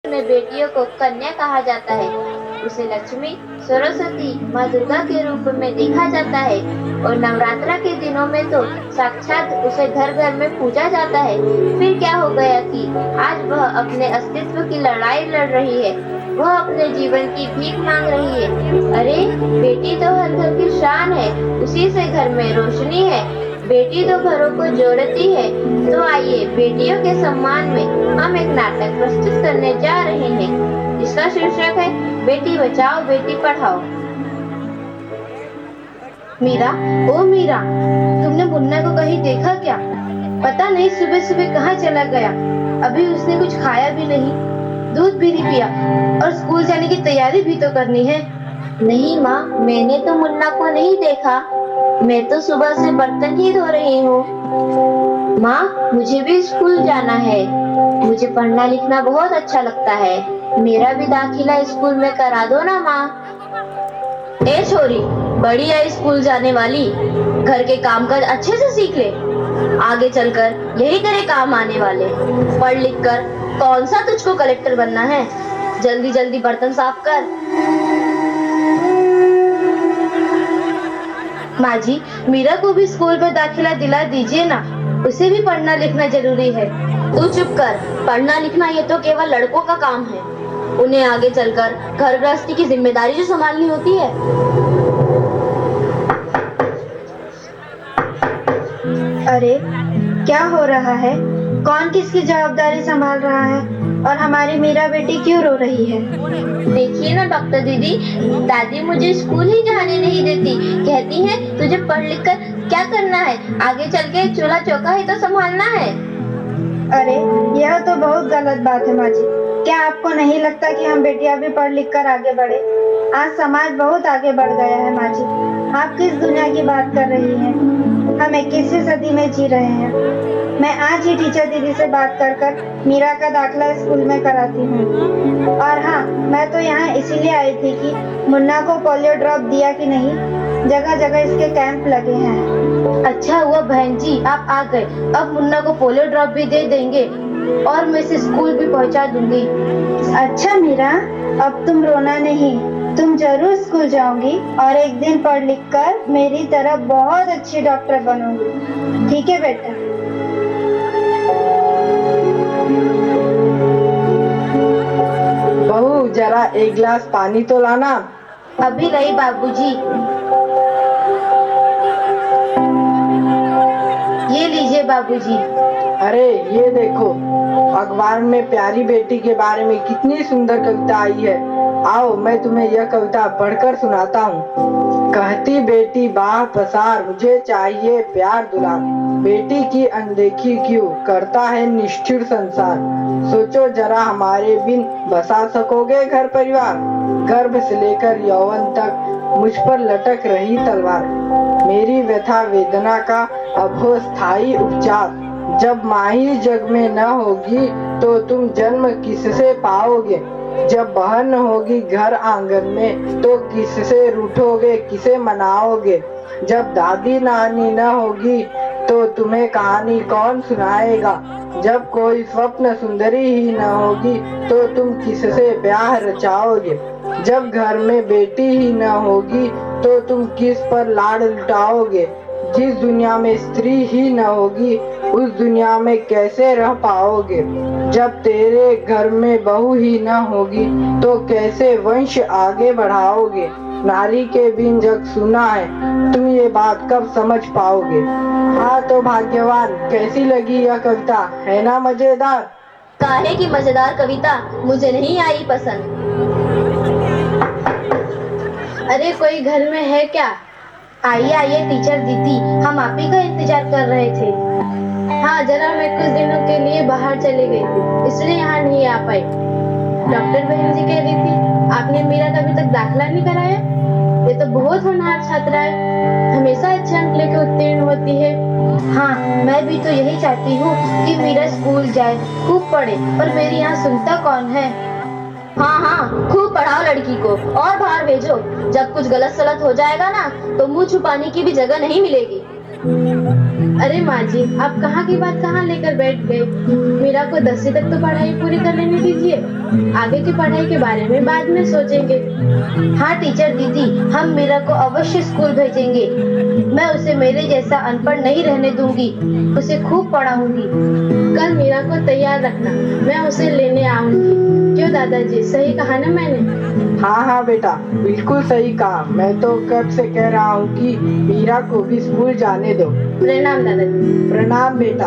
में बेटियों को कन्या कहा जाता है। उसे लक्ष्मी, सरस्वती, माँ दुर्गा के रूप में देखा जाता है और नवरात्रा के दिनों में तो साक्षात उसे घर घर में पूजा जाता है। फिर क्या हो गया कि आज वह अपने अस्तित्व की लड़ाई लड़ रही है। वह अपने जीवन की भीख मांग रही है। अरे, बेटी तो हर घर की शान है, उसी से घर में रोशनी है। बेटी तो घरों को जोड़ती है। तो आइए, बेटियों के सम्मान में हम एक नाटक प्रस्तुत करने जा रहे हैं, जिसका शीर्षक है बेटी बचाओ बेटी पढ़ाओ। मीरा, ओ मीरा, तुमने मुन्ना को कहीं देखा क्या? पता नहीं सुबह सुबह कहाँ चला गया। अभी उसने कुछ खाया भी नहीं, दूध भी नहीं पिया और स्कूल जाने की तैयारी भी तो करनी है। नहीं माँ, मैंने तो मुन्ना को नहीं देखा। मैं तो सुबह से बर्तन ही धो रही हूँ। माँ, मुझे भी स्कूल जाना है। मुझे पढ़ना लिखना बहुत अच्छा लगता है। मेरा भी दाखिला स्कूल में करा दो ना माँ। ए छोरी, बड़ी है स्कूल जाने वाली, घर के कामकाज अच्छे से सीख ले। आगे चलकर यही तेरे काम आने वाले। पढ़ लिख कर कौन सा तुझको कलेक्टर बनना है? जल्दी जल्दी बर्तन साफ कर। माँ जी, मीरा को भी स्कूल में दाखिला दिला दीजिए ना, उसे भी पढ़ना लिखना जरूरी है। तू चुप कर, पढ़ना लिखना ये तो केवल लड़कों का काम है। उन्हें आगे चलकर घर गृहस्थी की जिम्मेदारी जो संभालनी होती है। अरे, क्या हो रहा है? कौन किसकी जवाबदारी संभाल रहा है और हमारी मीरा बेटी क्यों रो रही है? देखिए ना डॉक्टर दीदी, दादी मुझे स्कूल ही जाने नहीं देती। कहती है तुझे पढ़ लिख कर क्या करना है, आगे चल के चूल्हा चौका ही तो संभालना है। अरे, यह तो बहुत गलत बात है माँ जी। क्या आपको नहीं लगता कि हम बेटियां भी पढ़ लिख कर आगे बढ़े? आज समाज बहुत आगे बढ़ गया है माँ जी। आप किस दुनिया की बात कर रही हैं? हम 21वीं सदी में जी रहे हैं। मैं आज ही टीचर दीदी से बात कर मीरा का दाखिला स्कूल में कराती हूँ। और हाँ, मैं तो यहाँ इसीलिए आई थी कि मुन्ना को पोलियो ड्रॉप दिया कि नहीं। जगह जगह इसके कैंप लगे हैं। अच्छा हुआ बहन जी आप आ गए। अब मुन्ना को पोलियो ड्रॉप भी दे देंगे और मैं इसे स्कूल भी पहुँचा दूंगी। अच्छा मीरा, अब तुम रोना नहीं, तुम जरूर स्कूल जाओगी और एक दिन पढ़ लिख कर मेरी तरह बहुत अच्छी डॉक्टर बनोगी। ठीक है बेटा? बहू, जरा एक गिलास पानी तो लाना। अभी लाई बाबूजी। ये लीजिए बाबूजी। अरे ये देखो, अखबार में प्यारी बेटी के बारे में कितनी सुंदर कविता आई है। आओ मैं तुम्हें यह कविता पढ़कर सुनाता हूँ। कहती बेटी बाह पसार, मुझे चाहिए प्यार दुलार। बेटी की अनदेखी क्यों करता है निष्ठुर संसार। सोचो जरा हमारे बिन बसा सकोगे घर परिवार। गर्भ से लेकर यौवन तक मुझ पर लटक रही तलवार। मेरी व्यथा वेदना का अब हो स्थायी उपचार। जब माँ ही जग में न होगी तो तुम जन्म किससे पाओगे। जब बहन होगी घर आंगन में तो किससे रूठोगे, किसे मनाओगे। जब दादी नानी न होगी तो तुम्हें कहानी कौन सुनाएगा। जब कोई स्वप्न सुंदरी ही न होगी तो तुम किससे ब्याह रचाओगे। जब घर में बेटी ही न होगी तो तुम किस पर लाड लुटाओगे। जिस दुनिया में स्त्री ही न होगी उस दुनिया में कैसे रह पाओगे। जब तेरे घर में बहू ही न होगी तो कैसे वंश आगे बढ़ाओगे। नारी के बिन जग सुना है, तुम ये बात कब समझ पाओगे। हाँ तो भाग्यवान, कैसी लगी यह कविता, है ना मजेदार? काहे की मजेदार कविता मुझे नहीं आई पसंद। अरे कोई घर में है क्या? आइए आइए टीचर दीदी, हम आप ही का इंतजार कर रहे थे। हाँ, जरा मैं कुछ दिनों के लिए बाहर चली गई थी, इसलिए यहाँ नहीं आ पाई। डॉक्टर बहन जी कह रही थी आपने मीरा का अभी तक दाखिला नहीं कराया। ये तो बहुत होनहार छात्रा है, हमेशा अच्छे अंक लेकर उत्तीर्ण होती है। हाँ, मैं भी तो यही चाहती हूँ कि मीरा स्कूल जाए, खूब पढ़े, पर मेरी यहाँ सुनता कौन है। हाँ हाँ, खूब पढ़ाओ लड़की को और बाहर भेजो। जब कुछ गलत सलत हो जाएगा ना तो मुंह छुपाने की भी जगह नहीं मिलेगी। अरे माँ जी, आप कहाँ की बात कहाँ लेकर बैठ गए। मीरा को 10वीं तक तो पढ़ाई पूरी कर लेने दीजिए, आगे की पढ़ाई के बारे में बाद में सोचेंगे। हाँ टीचर दीदी, हम मीरा को अवश्य स्कूल भेजेंगे। मैं उसे मेरे जैसा अनपढ़ नहीं रहने दूंगी, उसे खूब पढ़ाऊंगी। कल मीरा को तैयार रखना, मैं उसे लेने आऊंगी। क्यों दादाजी, सही कहा ना मैंने? हाँ हाँ बेटा, बिल्कुल सही कहा। मैं तो कब से कह रहा हूँ कि मीरा को भी स्कूल जाने दो। प्रणाम दादाजी। प्रणाम बेटा।